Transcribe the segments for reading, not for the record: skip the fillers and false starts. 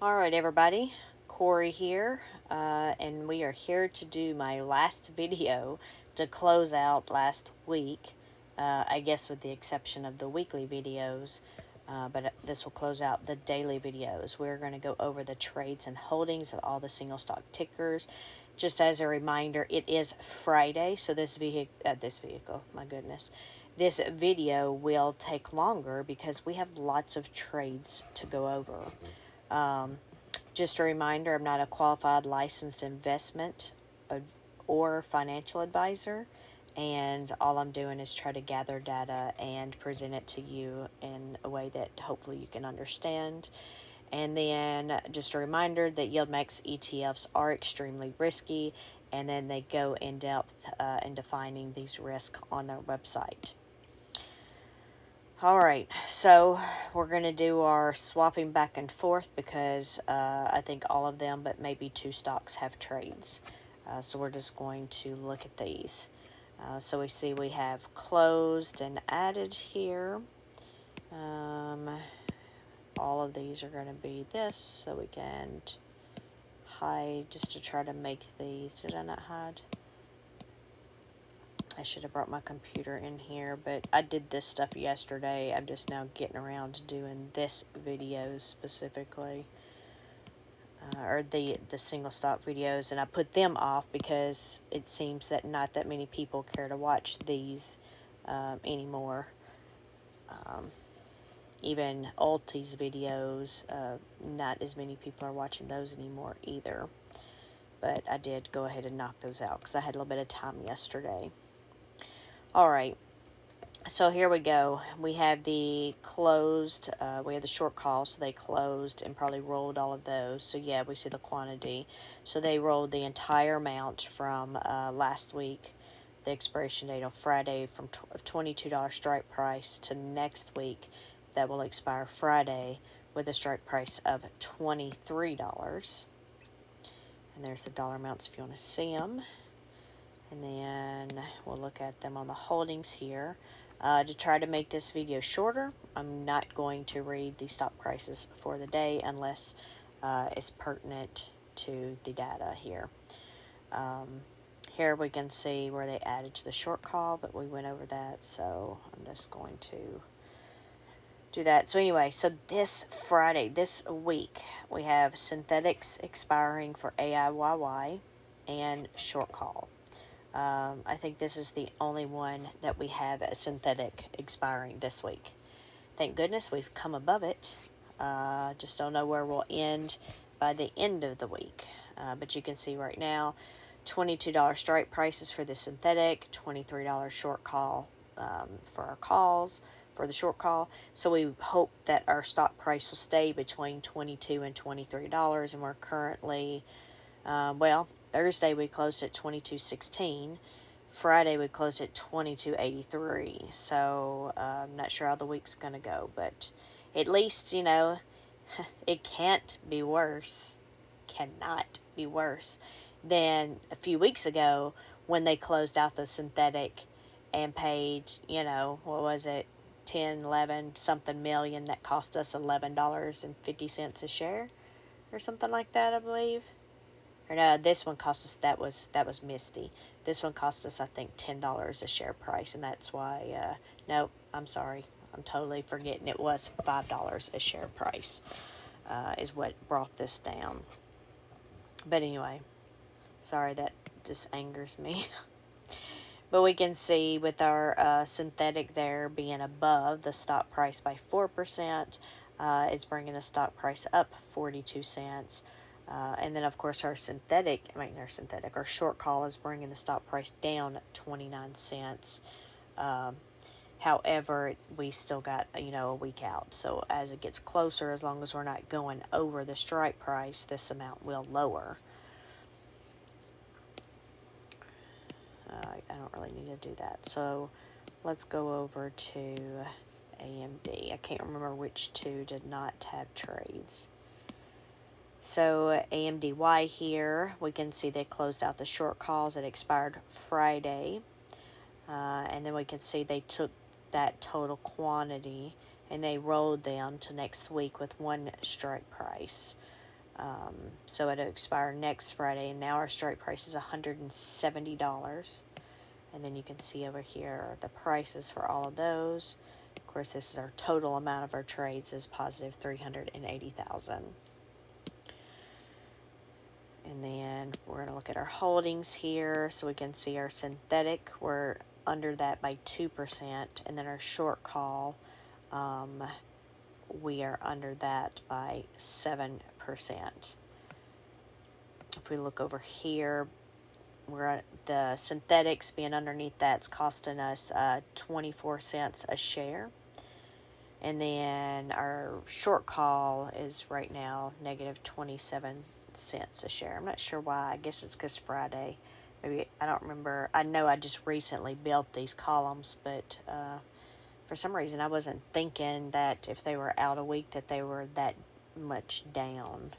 All right, everybody, Corey here, and we are here to do my last video to close out last week, I guess with the exception of the weekly videos, but this will close out the daily videos. We're going to go over the trades and holdings of all the single stock tickers. Just as a reminder, it is Friday, so this vehicle, my goodness, this video will take longer because we have lots of trades to go over. Just a reminder, I'm not a qualified licensed investment or financial advisor, and all I'm doing is try to gather data and present it to you in a way that hopefully you can understand. And then just a reminder that YieldMax ETFs are extremely risky, and then they go in depth in defining these risks on their website. All right, so we're going to do our swapping back and forth because I think all of them, but maybe two stocks have trades. So we're just going to look at these. So we see we have closed and added here. All of these are going to be this, so we can hide just to try to make these. Did I not hide? I should have brought my computer in here, but I did this stuff yesterday. I'm just now getting around to doing this video specifically, or the single stock videos, and I put them off because it seems that not that many people care to watch these anymore. Even Ulti's videos, not as many people are watching those anymore either. But I did go ahead and knock those out because I had a little bit of time yesterday. All right, so here we go. We have the closed, we have the short calls, so they closed and probably rolled all of those. So yeah, we see the quantity. So they rolled the entire amount from last week, the expiration date on Friday, from $22 strike price to next week that will expire Friday with a strike price of $23. And there's the dollar amounts if you want to see them. And then we'll look at them on the holdings here. To try to make this video shorter, I'm not going to read the stock prices for the day unless it's pertinent to the data here. Here we can see where they added to the short call, but we went over that, so I'm just going to do that. So anyway, so this Friday, this week, we have synthetics expiring for AIYY and short call. I think this is the only one that we have a synthetic expiring this week. Thank goodness we've come above it. Just don't know where we'll end by the end of the week. But you can see right now, $22 strike prices for the synthetic, $23 short call for our calls, for the short call. So we hope that our stock price will stay between $22 and $23, and we're currently, Thursday we closed at $22.16. Friday we closed at $22.83. So I'm not sure how the week's going to go, but at least, it can't be worse. Cannot be worse than a few weeks ago when they closed out the synthetic and paid, what was it, 10, 11 something million that cost us $11.50 a share or something like that, I believe. Or no, this one cost us, that was Misty. This one cost us, I think, $10 a share price, and that's why, nope, I'm sorry. I'm totally forgetting it was $5 a share price is what brought this down. But anyway, sorry, that just angers me. But we can see with our synthetic there being above the stock price by 4%, it's bringing the stock price up 42 cents. And then, of course, our short call is bringing the stock price down 29 cents. However, we still got, a week out. So as it gets closer, as long as we're not going over the strike price, this amount will lower. I don't really need to do that. So let's go over to AMD. I can't remember which two did not have trades. So AMDY here, we can see they closed out the short calls. It expired Friday. And then we can see they took that total quantity and they rolled them to next week with one strike price. So it'll expire next Friday, and now our strike price is $170. And then you can see over here the prices for all of those. Of course, this is our total amount of our trades is positive 380,000. And then we're going to look at our holdings here, so we can see our synthetic, we're under that by 2%, and then our short call, we are under that by 7%. If we look over here, we're at the synthetics being underneath that's costing us 24 cents a share. And then our short call is right now negative 27 cents a share. I'm not sure why. I guess it's because Friday. Maybe, I don't remember. I know I just recently built these columns, but for some reason I wasn't thinking that if they were out a week that they were that much down.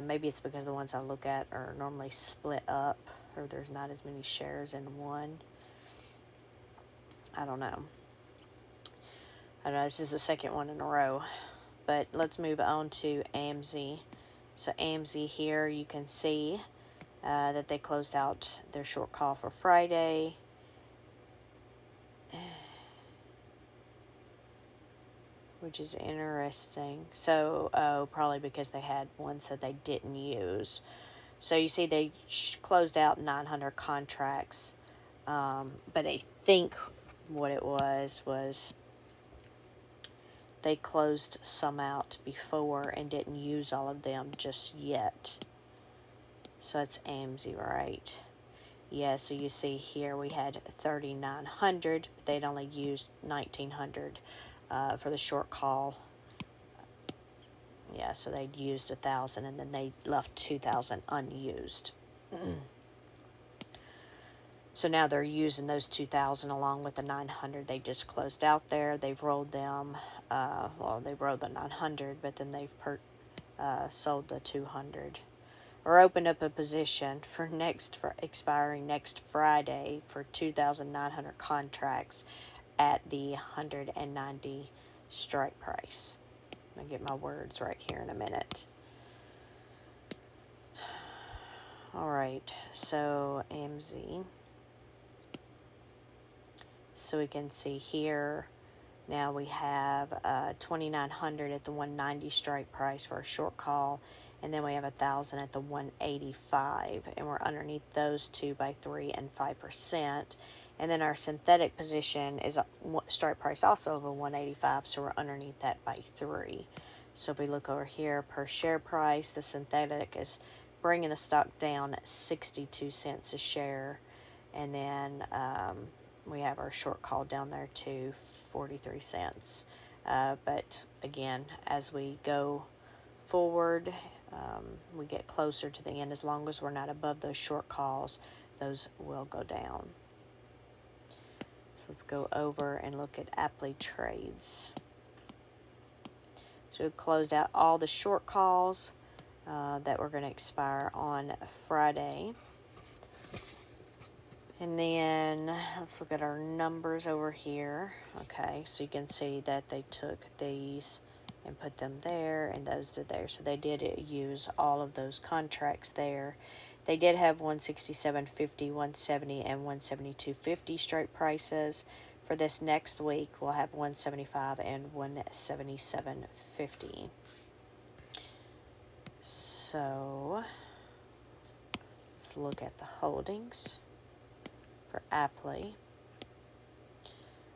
Maybe it's because the ones I look at are normally split up, or there's not as many shares in one. I don't know. This is the second one in a row. But let's move on to AMZ. So AMZ here, you can see that they closed out their short call for Friday. Which is interesting. So, probably because they had ones that they didn't use. So you see they closed out 900 contracts. But I think what it was they closed some out before and didn't use all of them just yet. So that's AMZ, right? Yeah, so you see here we had 3,900, but they'd only used 1,900 for the short call. Yeah, so they'd used 1,000 and then they left 2,000 unused. So now they're using those 2,000 along with the 900 they just closed out there. They've rolled them. They rolled the 900, but then they've sold the 200. Or opened up a position for expiring next Friday for 2,900 contracts at the 190 strike price. I'll get my words right here in a minute. Alright, so AMZ. So we can see here, now we have 2,900 at the 190 strike price for a short call, and then we have 1,000 at the 185, and we're underneath those two by 3 and 5%. And then our synthetic position is a strike price also of a 185, so we're underneath that by 3. So if we look over here, per share price, the synthetic is bringing the stock down 62 cents a share. And then we have our short call down there to 43 cents. But again, as we go forward, we get closer to the end. As long as we're not above those short calls, those will go down. So let's go over and look at Aptly Trades. So we closed out all the short calls that were going to expire on Friday. And then let's look at our numbers over here. Okay, so you can see that they took these and put them there, and those did there. So they did use all of those contracts there. They did have 167.50, 170, and 172.50 strike prices. For this next week, we'll have 175 and 177.50. So let's look at the holdings for Aptly.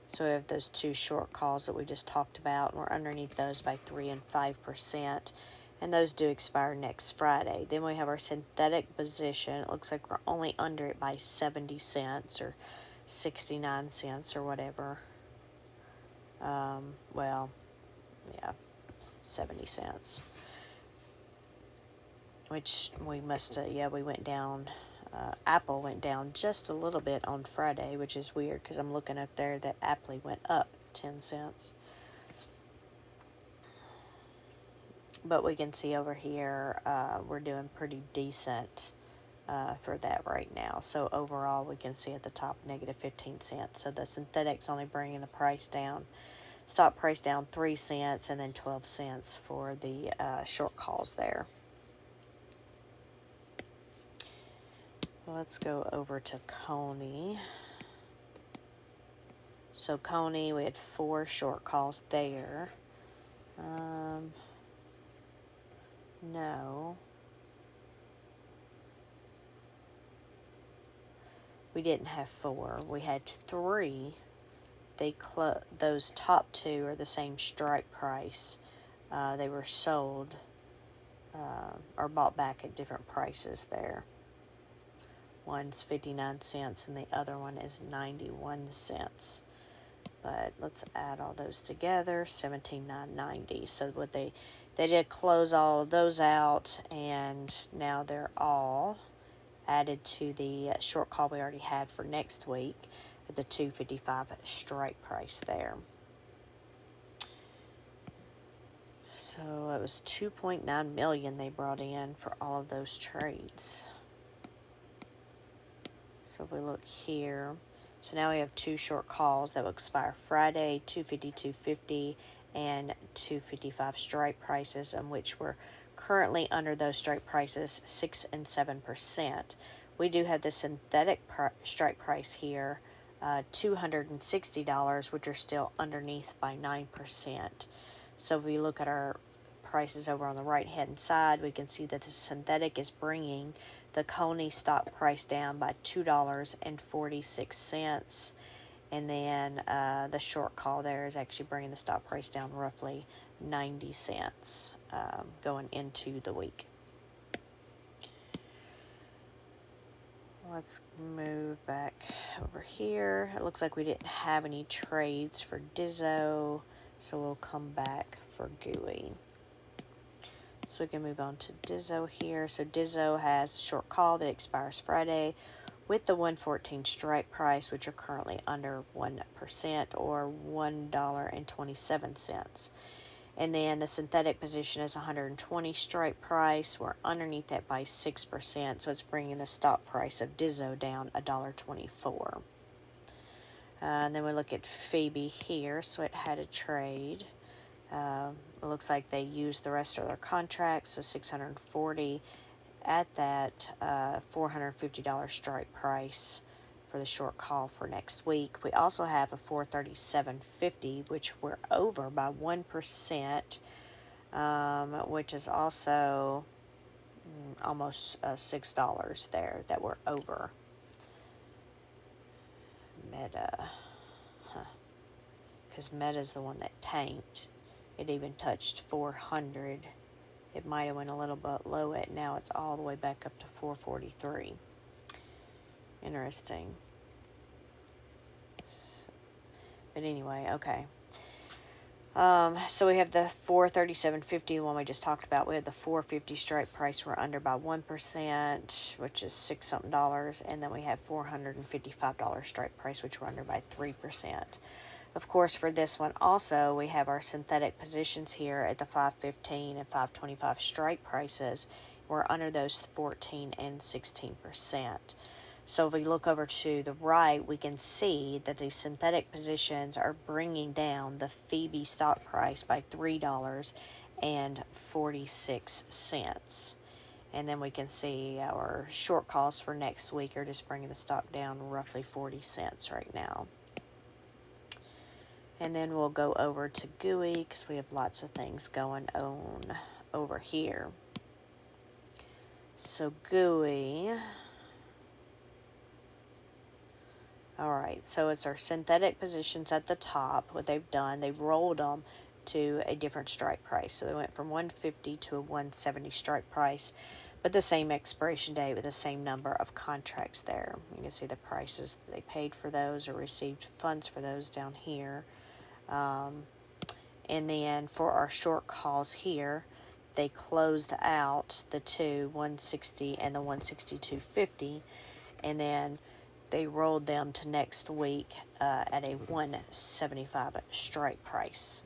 So we have those two short calls that we just talked about, and we're underneath those by 3 and 5%, and those do expire next Friday. Then we have our synthetic position. It looks like we're only under it by 70 cents or 69 cents or whatever. 70 cents. Which we must, we went down. Apple went down just a little bit on Friday, which is weird because I'm looking up there that Apple went up 10 cents. But we can see over here we're doing pretty decent for that right now. So overall we can see at the top negative 15 cents. So the synthetic's only bringing the price down, stock price down 3 cents, and then 12 cents for the short calls there. Let's go over to Coney. So Coney, we had 4 short calls there. No. We didn't have 4. We had 3. Those top 2 are the same strike price. They were sold or bought back at different prices there. One's 59 cents and the other one is 91 cents. But let's add all those together, $17,990. So what they did close all of those out, and now they're all added to the short call we already had for next week at the 255 strike price there. So it was 2.9 million they brought in for all of those trades. So if we look here, so now we have 2 short calls that will expire Friday, 250 and 255 strike prices, on which we're currently under those strike prices 6 and 7%. We do have the synthetic strike price here, $260, which are still underneath by 9%. So if we look at our prices over on the right hand side, we can see that the synthetic is bringing the Coney stock price down by $2.46, and then the short call there is actually bringing the stock price down roughly 90 cents going into the week. Let's move back over here. It looks like we didn't have any trades for Dizzo, so we'll come back for GUI. So we can move on to Dizzo here. So Dizzo has a short call that expires Friday with the 114 strike price, which are currently under 1% or $1.27. And then the synthetic position is 120 strike price. We're underneath that by 6%, so it's bringing the stock price of Dizzo down $1.24. And then we look at Phoebe here. So it had a trade. It looks like they used the rest of their contracts, so 640 at that $450 strike price for the short call for next week. We also have a 437.50, which we're over by 1%, which is also almost $6 there that we're over. Meta, because Meta's the one that tanked. It even touched 400. It might have went a little bit low at now. It's all the way back up to 443. Interesting. But anyway, okay. So we have the 437.50, the one we just talked about. We have the 450 strike price. We're under by 1%, which is $6 something, and then we have $455 strike price, which we're under by 3%. Of course, for this one also, we have our synthetic positions here at the 515 and 525 strike prices. We're under those 14 and 16%. So if we look over to the right, we can see that the synthetic positions are bringing down the Phoebe stock price by $3.46. And then we can see our short calls for next week are just bringing the stock down roughly 40 cents right now. And then we'll go over to GUI because we have lots of things going on over here. So GUI. Alright, so it's our synthetic positions at the top. What they've done, they've rolled them to a different strike price. So they went from 150 to a 170 strike price, but the same expiration date with the same number of contracts there. You can see the prices that they paid for those or received funds for those down here. And then for our short calls here, they closed out the 160 and the 162.50, and then they rolled them to next week at a 175 strike price.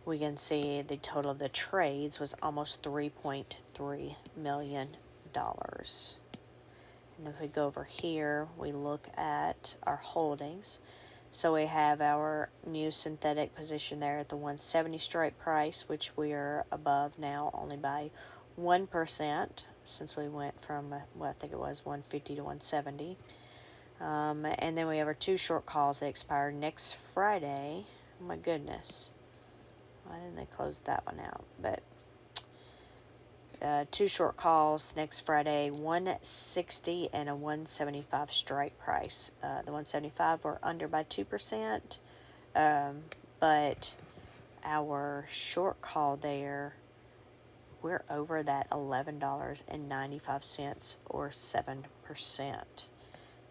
We can see the total of the trades was almost $3.3 million. And if we go over here, we look at our holdings. So we have our new synthetic position there at the 170 strike price, which we are above now only by 1% since we went from, well, I think it was 150 to 170. And then we have our 2 short calls that expire next Friday. Oh my goodness. Why didn't they close that one out? But 2 short calls next Friday, 160 and a 175 strike price. The 175 were under by 2%, but our short call there, we're over that $11.95 or 7%.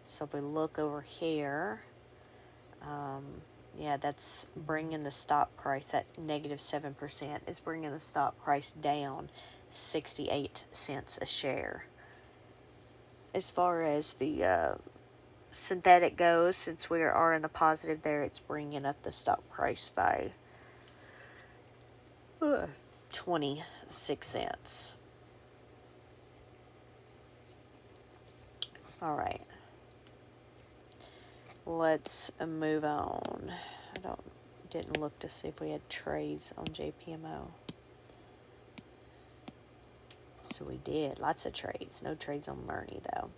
So if we look over here, yeah, that's bringing the stop price, that negative 7% is bringing the stop price down 68 cents a share. As far as the synthetic goes, since we are in the positive there, it's bringing up the stop price by 26 cents. All right. Let's move on. Didn't look to see if we had trades on JPMO. So we did. Lots of trades. No trades on Murny, though.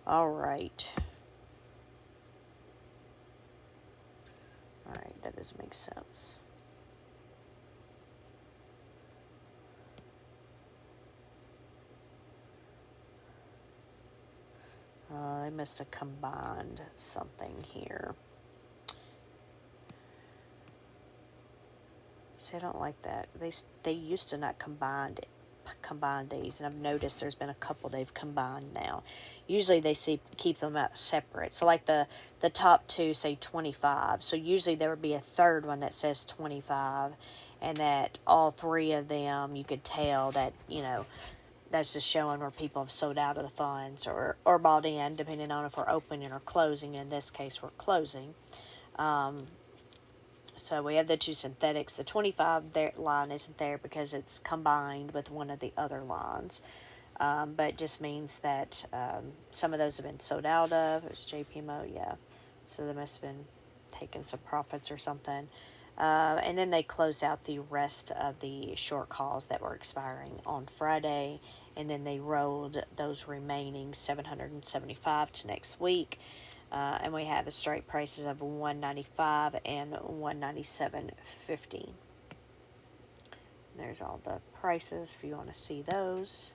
All right. All right, that doesn't make sense. They must have combined something here. See, I don't like that. They used to not combine these, and I've noticed there's been a couple they've combined now. Usually they keep them out separate. So like the top two say 25. So usually there would be a third one that says 25, and that all 3 of them, you could tell that, that's just showing where people have sold out of the funds or bought in, depending on if we're opening or closing. In this case, we're closing. So we have the 2 synthetics. The 25 line isn't there because it's combined with one of the other lines. But it just means that some of those have been sold out of. It was JPMO, yeah. So they must have been taking some profits or something. And then they closed out the rest of the short calls that were expiring on Friday. And then they rolled those remaining 775 to next week. And we have the strike prices of 195 and 197.50. There's all the prices if you want to see those.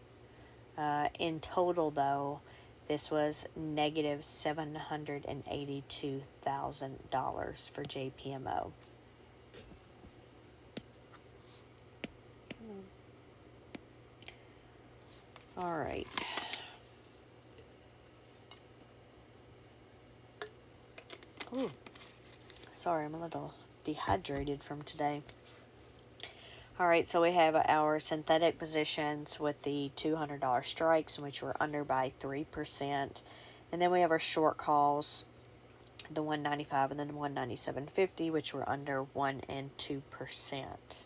In total, though, this was negative $782,000 for JPMO. All right. Ooh, sorry, I'm a little dehydrated from today. All right, so we have our synthetic positions with the $200 strikes, in which we're under by 3%. And then we have our short calls, the 195 and then the 197.50, which were under 1 and 2%.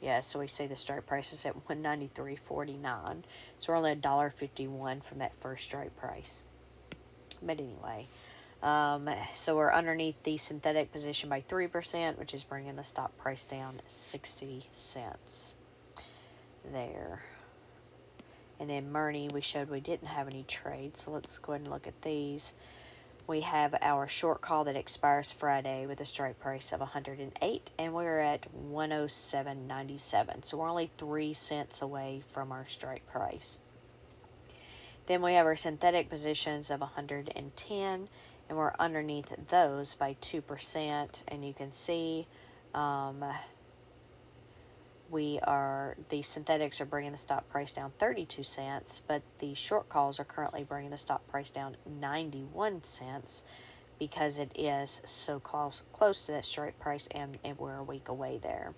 Yeah, so we say the strike price is at 193.49. So we're only $1.51 from that first strike price. But anyway, so we're underneath the synthetic position by 3%, which is bringing the stop price down 60 cents there. And then Murny, we showed we didn't have any trades, so let's go ahead and look at these. We have our short call that expires Friday with a strike price of 108, and we're at 107.97. So we're only 3 cents away from our strike price. Then we have our synthetic positions of 110, and we're underneath those by 2%. And you can see the synthetics are bringing the stop price down 32 cents, but the short calls are currently bringing the stop price down 91 cents because it is so close to that strike price, and we're a week away there.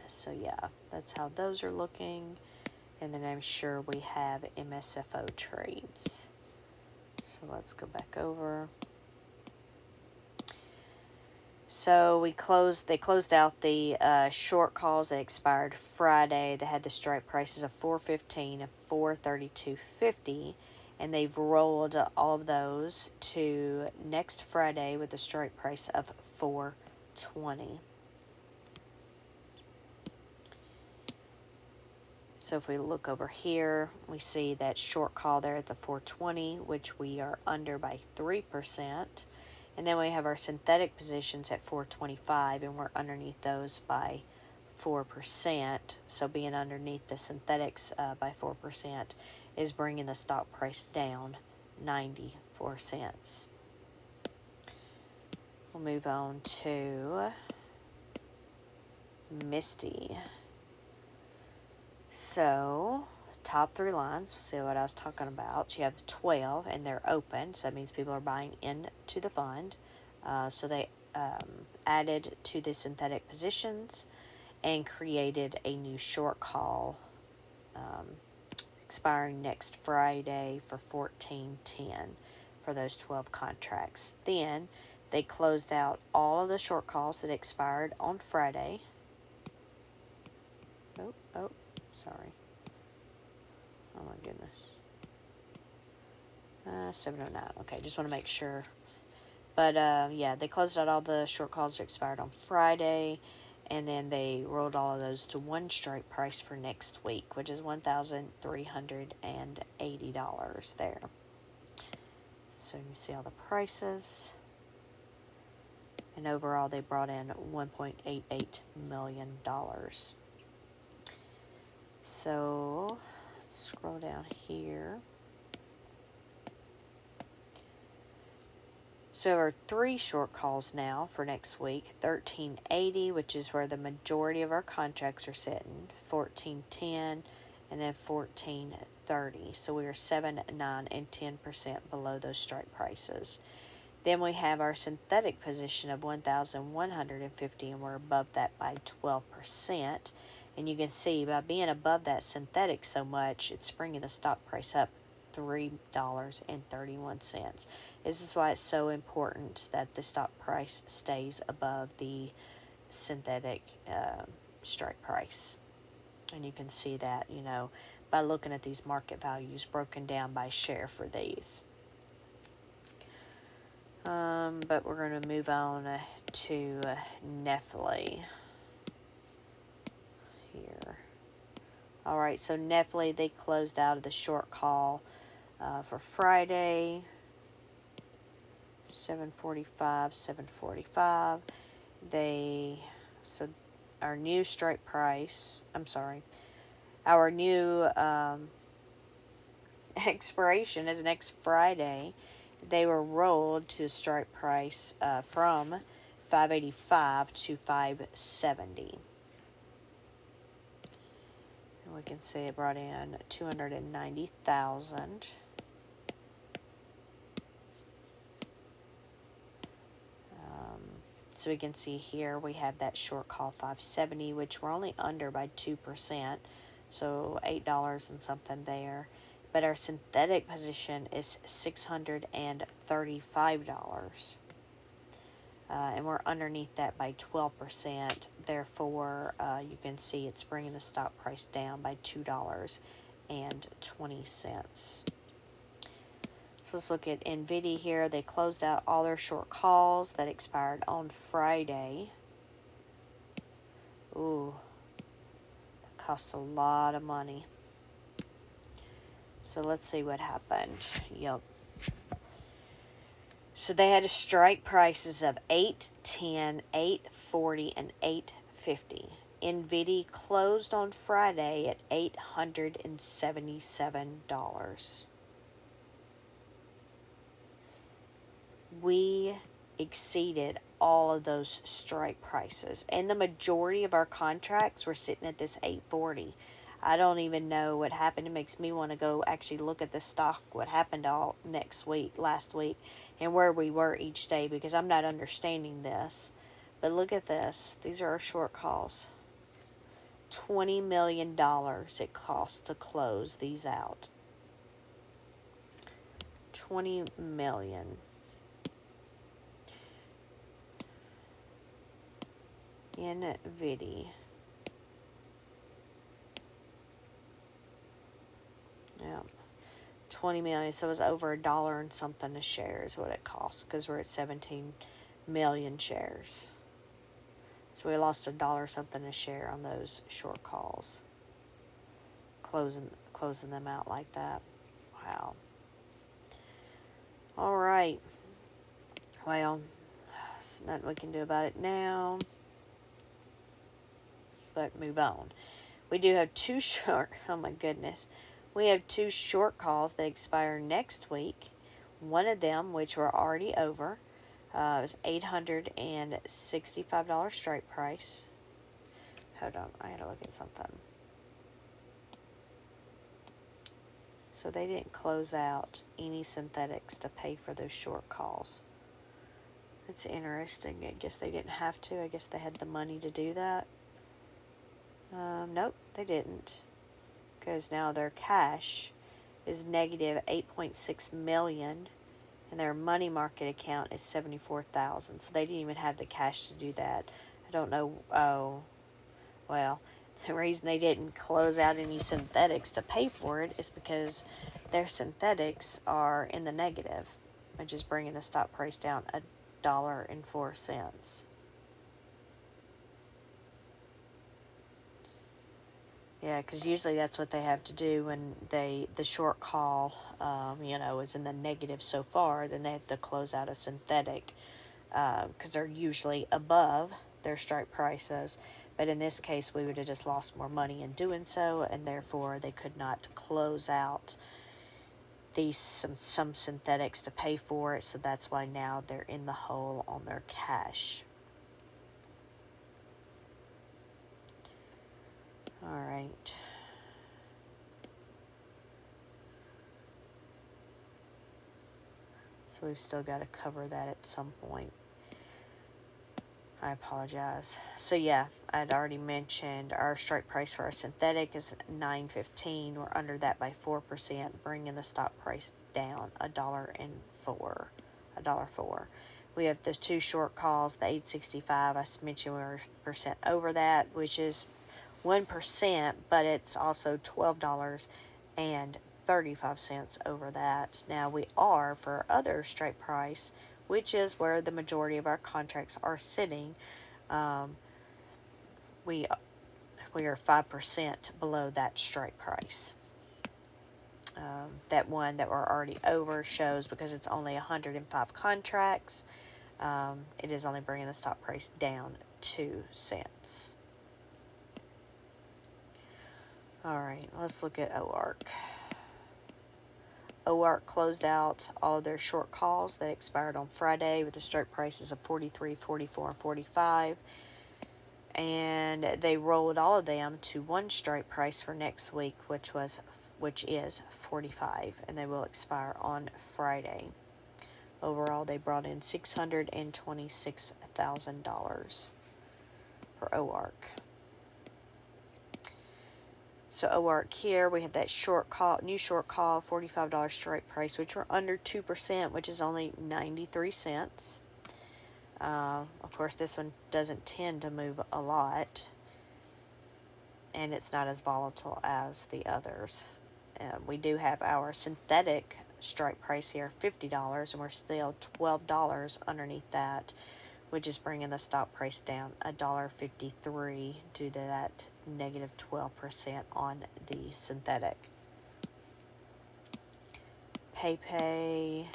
So yeah, that's how those are looking. And then I'm sure we have MSFO trades. So let's go back over. So they closed out the short calls that expired Friday. They had the strike prices of 415 and 432.50, and they've rolled all of those to next Friday with a strike price of 420. So if we look over here, we see that short call there at the 420, which we are under by 3%. And then we have our synthetic positions at 425, and we're underneath those by 4%. So being underneath the synthetics by 4% is bringing the stock price down 94 cents. We'll move on to Misty. So, top three lines, we'll see what I was talking about. You have 12, and they're open, so that means people are buying into the fund. So they added to the synthetic positions and created a new short call expiring next Friday for 14.10 for those 12 contracts. Then they closed out all of the short calls that expired on Friday. Oh, sorry. Oh my goodness. 709. Okay, just want to make sure. But yeah, they closed out all the short calls that expired on Friday, and then they rolled all of those to one strike price for next week, which is $1,380 there. So you can see all the prices. And overall, they brought in $1.88 million. So, let's scroll down here. So there are 3 short calls now for next week. 1380, which is where the majority of our contracts are sitting. 1410, and then 1430. So we are 7, 9, and 10% below those strike prices. Then we have our synthetic position of 1,150, and we're above that by 12%. And you can see by being above that synthetic so much, it's bringing the stock price up $3.31. This is why it's so important that the stock price stays above the synthetic strike price. And you can see that, by looking at these market values broken down by share for these. But we're going to move on to Nephle here. All right, so Nephle, they closed out of the short call for Friday, 745. So our new strike price, our new expiration is next Friday. They were rolled to a strike price from $585 to $570. And we can see it brought in $290,000. So we can see here we have that short call 570, which we're only under by 2%, so $8 and something there. But our synthetic position is $635. And we're underneath that by 12%. Therefore, you can see it's bringing the stock price down by $2.20. So let's look at NVIDIA here. They closed out all their short calls that expired on Friday. Ooh, it costs a lot of money. So let's see what happened. Yep. So they had strike prices of $8, $10, $8.40, and $8.50. NVIDIA closed on Friday at $877. We exceeded all of those strike prices, and the majority of our contracts were sitting at this $8.40. I don't even know what happened. It makes me want to go actually look at the stock, what happened last week, and where we were each day, because I'm not understanding this. But look at this. These are our short calls. $20 million it costs to close these out. $20 million. NVIDIA. Yeah, 20 million. So it was over $1 and something a share is what it costs, because we're at 17 million shares. So we lost $1 something a share on those short calls. closing them out like that. Wow. All right. Well, there's nothing we can do about it now, but move on. We do have two short, oh my goodness. We have two short calls that expire next week. One of them, which we're already over, is $865 strike price. Hold on, I gotta look at something. So they didn't close out any synthetics to pay for those short calls. It's interesting. I guess they didn't have to. I guess they had the money to do that. Nope, they didn't. Because now their cash is negative 8.6 million and their money market account is 74,000. So they didn't even have the cash to do that. I don't know. Oh, well, the reason they didn't close out any synthetics to pay for it is because their synthetics are in the negative, which is bringing the stock price down $1.04. Yeah, because usually that's what they have to do when the short call, is in the negative so far. Then they have to close out a synthetic because they're usually above their strike prices. But in this case, we would have just lost more money in doing so, and therefore they could not close out some synthetics to pay for it. So that's why now they're in the hole on their cash. All right. So we've still got to cover that at some point. I apologize. So yeah, I'd already mentioned our strike price for our synthetic is $9.15. We're under that by 4%, bringing the stock price down $1.04. We have those two short calls, the 865. I mentioned we were percent over that, which is 1%, but it's also $12.35 over that. Now we are for our other strike price, which is where the majority of our contracts are sitting. We are 5% below that strike price. That one that we're already over shows because it's only 105 contracts. It is only bringing the stock price down 2 cents. All right, let's look at OARC. OARC closed out all of their short calls that expired on Friday with the strike prices of 43, 44, and 45. And they rolled all of them to one strike price for next week, which is 45, and they will expire on Friday. Overall, they brought in $626,000 for OARC. So OARC here, we have that new short call, $45 strike price, which we're under 2%, which is only 93 cents. Of course, this one doesn't tend to move a lot, and it's not as volatile as the others. We do have our synthetic strike price here, $50, and we're still $12 underneath that, which is bringing the stock price down $1.53 due to that negative 12% on the synthetic. PayPay,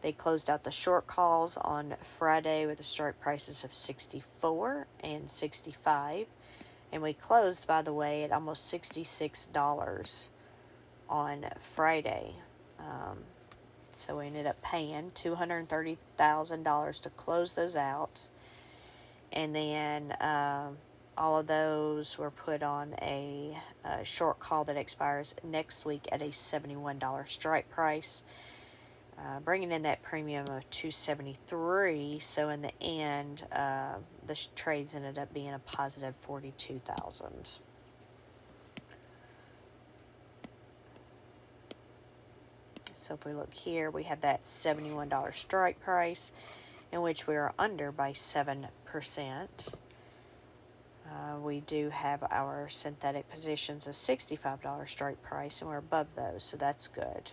they closed out the short calls on Friday with the strike prices of 64 and 65. And we closed, by the way, at almost $66 on Friday. So we ended up paying $230,000 to close those out. And then all of those were put on a short call that expires next week at a $71 strike price, bringing in that premium of $273. So in the end, the trades ended up being a positive $42,000. So if we look here, we have that $71 strike price, in which we are under by 7%. We do have our synthetic positions of $65 strike price, and we're above those, so that's good.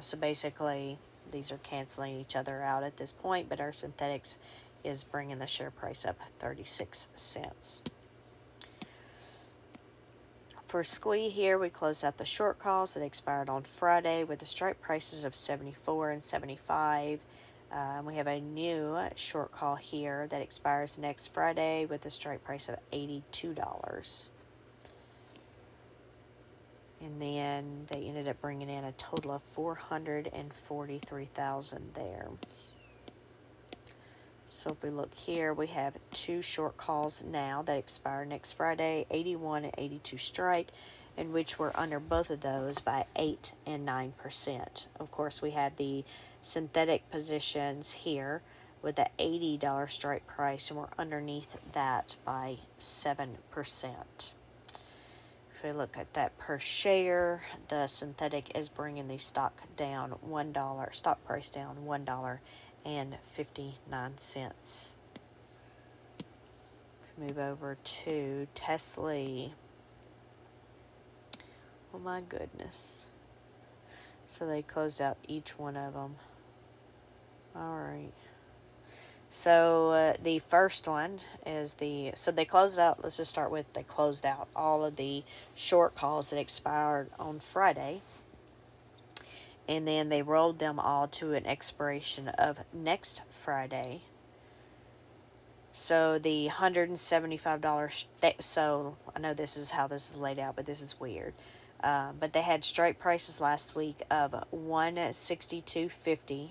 So basically, these are canceling each other out at this point, but our synthetics is bringing the share price up 36 cents. For SQUE here, we closed out the short calls that expired on Friday with the strike prices of 74 and 75. We have a new short call here that expires next Friday with a strike price of $82. And then they ended up bringing in a total of $443,000 there. So if we look here, we have two short calls now that expire next Friday, 81 and 82 strike, in which we're under both of those by 8 and 9%. Of course, we have the synthetic positions here with the $80 strike price, and we're underneath that by 7%. If we look at that per share, the synthetic is bringing the stock down $1, stock price down $1.59. Move over to Tesla. Oh my goodness. So they closed out each one of them. Alright. So the first one is so they closed out, let's just start with, they closed out all of the short calls that expired on Friday. And then they rolled them all to an expiration of next Friday. So the $175, so I know this is how this is laid out, but this is weird. But they had strike prices last week of $162.50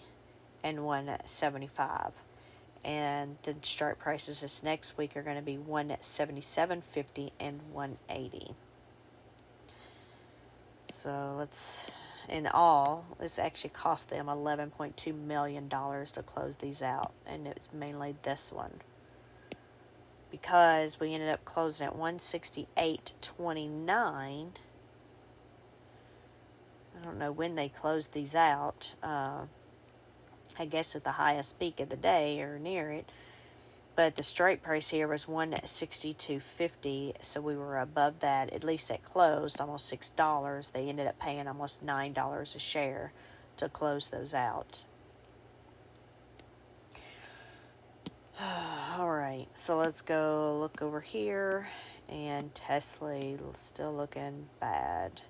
and $175. And the strike prices this next week are going to be $177.50 and $180. So in all, this actually cost them $11.2 million to close these out, and it was mainly this one, because we ended up closing at $168.29. I don't know when they closed these out. I guess at the highest peak of the day or near it. But the strike price here was $162.50, so we were above that, at least at closed, almost $6. They ended up paying almost $9 a share to close those out. Alright, so let's go look over here, and Tesla still looking bad.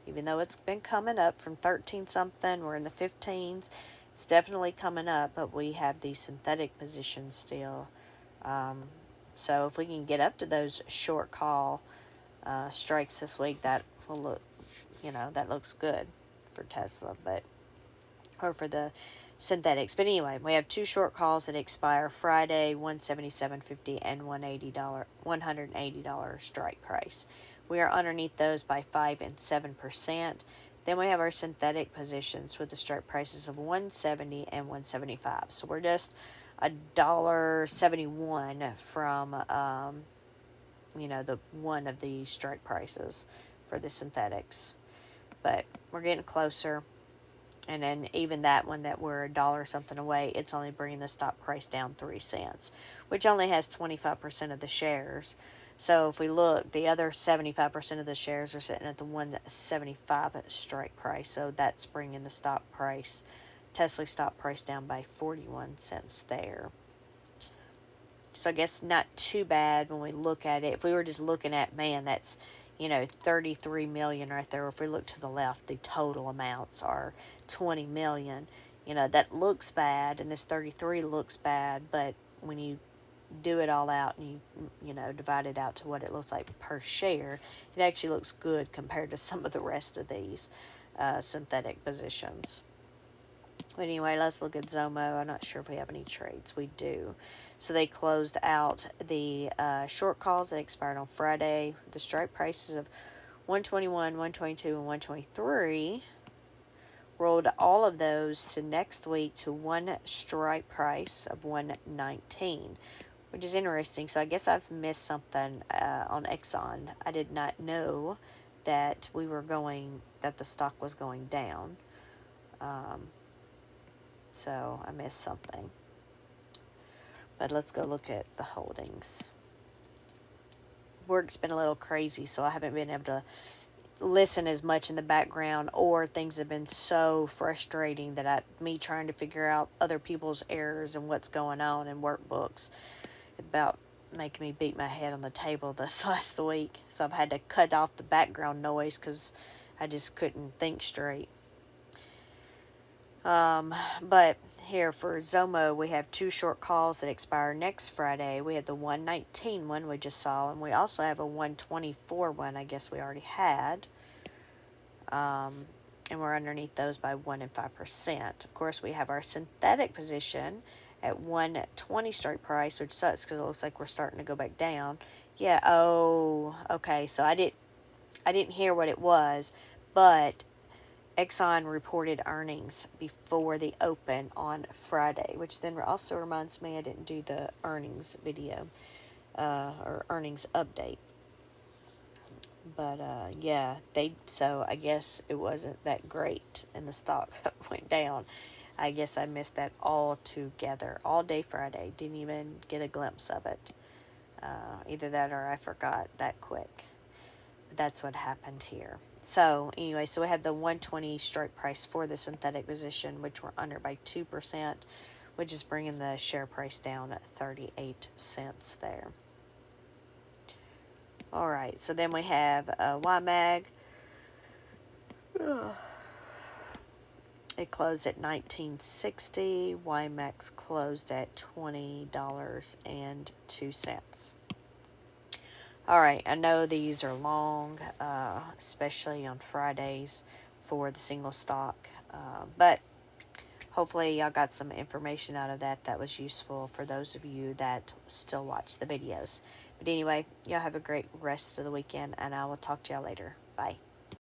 Even though it's been coming up from 13 something, we're in the 15s. It's definitely coming up, but we have these synthetic positions still. So if we can get up to those short call strikes this week, that will look, that looks good for Tesla, or for the synthetics. But anyway, we have two short calls that expire Friday, $177.50 and $180 strike price. We are underneath those by 5 and 7%. Then we have our synthetic positions with the strike prices of $170 and $175. So we're just $1.71 from the one of the strike prices for the synthetics. But we're getting closer. And then even that one that we're $1 something away, it's only bringing the stock price down 3 cents, which only has 25% of the shares. So if we look, the other 75% of the shares are sitting at the 175 strike price. So that's bringing the stock price, Tesla stock price, down by 41 cents there. So I guess not too bad when we look at it. If we were just looking at, man, that's, 33 million right there. If we look to the left, the total amounts are 20 million. That looks bad, and this 33 looks bad, but when you do it all out and you divide it out to what it looks like per share, it actually looks good compared to some of the rest of these synthetic positions. But anyway, let's look at Zomo. I'm not sure if we have any trades. We do. So they closed out the short calls that expired on Friday. The strike prices of 121, 122, and 123. Rolled all of those to next week to one strike price of 119, which is interesting. So I guess I've missed something on Exxon. I did not know that that the stock was going down. So I missed something. But let's go look at the holdings. Work's been a little crazy, so I haven't been able to listen as much in the background, or things have been so frustrating that me trying to figure out other people's errors and what's going on in workbooks about making me beat my head on the table this last week. So I've had to cut off the background noise because I just couldn't think straight. But here for Zomo, we have 2 short calls that expire next Friday. We have the 119 one we just saw, and we also have a 124 one I guess we already had. And we're underneath those by 1 and 5%. Of course, we have our synthetic position at 120 strike price, which sucks because it looks like we're starting to go back down. Yeah, oh, okay, so I didn't hear what it was, but Exxon reported earnings before the open on Friday, which then also reminds me I didn't do the earnings video or earnings update. But yeah, so I guess it wasn't that great, and the stock went down. I guess I missed that all together, all day Friday. Didn't even get a glimpse of it. Either that or I forgot that quick. That's what happened here. So anyway, so we had the 120 strike price for the synthetic position, which we're under by 2%, which is bringing the share price down at 38 cents there. All right, so then we have YMAG. It closed at $19.60. YMAX closed at $20.02. All right, I know these are long, especially on Fridays for the single stock, but hopefully y'all got some information out of that was useful for those of you that still watch the videos. But anyway, y'all have a great rest of the weekend, and I will talk to y'all later. Bye.